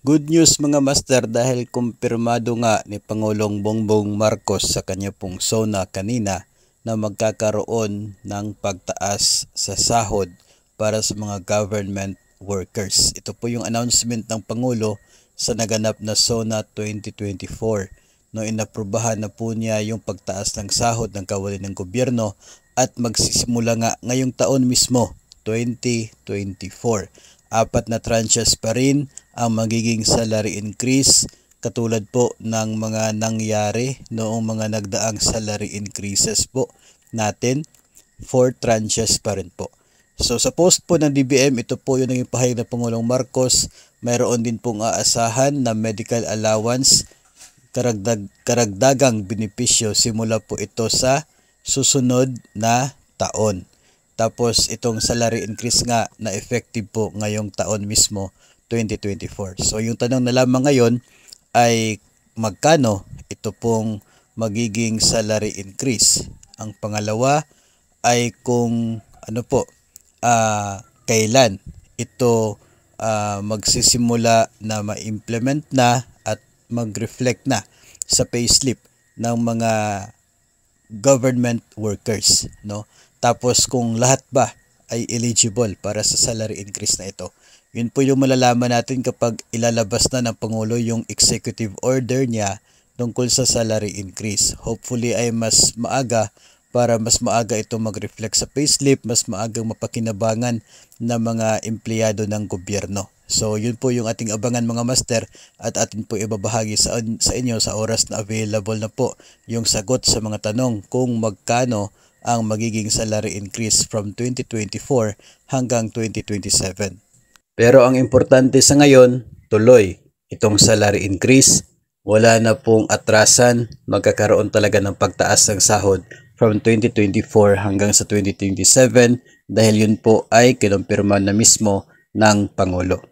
Good news mga master dahil kumpirmado nga ni Pangulong Bongbong Marcos sa kanya pong SONA kanina na magkakaroon ng pagtaas sa sahod para sa mga government workers. Ito po yung announcement ng Pangulo sa naganap na SONA 2024. No, inaprubahan na po niya yung pagtaas ng sahod ng kawani ng gobyerno at magsisimula nga ngayong taon mismo, 2024. Apat na tranches pa rin ang magiging salary increase katulad po ng mga nangyari noong mga nagdaang salary increases po natin. 4 tranches pa rin po. So sa post po ng DBM, ito po yung naging pahayag ng Pangulong Marcos. Mayroon din pong aasahan na medical allowance, karagdagang benepisyo simula po ito sa susunod na taon. Tapos itong salary increase nga na effective po ngayong taon mismo, 2024. So yung tanong na lamang ngayon ay magkano ito pong magiging salary increase. Ang pangalawa ay kung kailan ito magsisimula na ma-implement na at mag-reflect na sa payslip ng mga government workers, no? Tapos kung lahat ba ay eligible para sa salary increase na ito. Yun po yung malalaman natin kapag ilalabas na ng Pangulo yung executive order niya tungkol sa salary increase. Hopefully ay mas maaga para mas maaga ito mag-reflect sa payslip, mas maagang mapakinabangan ng mga empleyado ng gobyerno. So yun po yung ating abangan mga master at atin po ibabahagi sa inyo sa oras na available na po yung sagot sa mga tanong kung magkano ang magiging salary increase from 2024 hanggang 2027. Pero ang importante sa ngayon, tuloy itong salary increase. Wala na pong atrasan, magkakaroon talaga ng pagtaas ng sahod from 2024 hanggang sa 2027 dahil yun po ay kinumpirma na mismo ng Pangulo.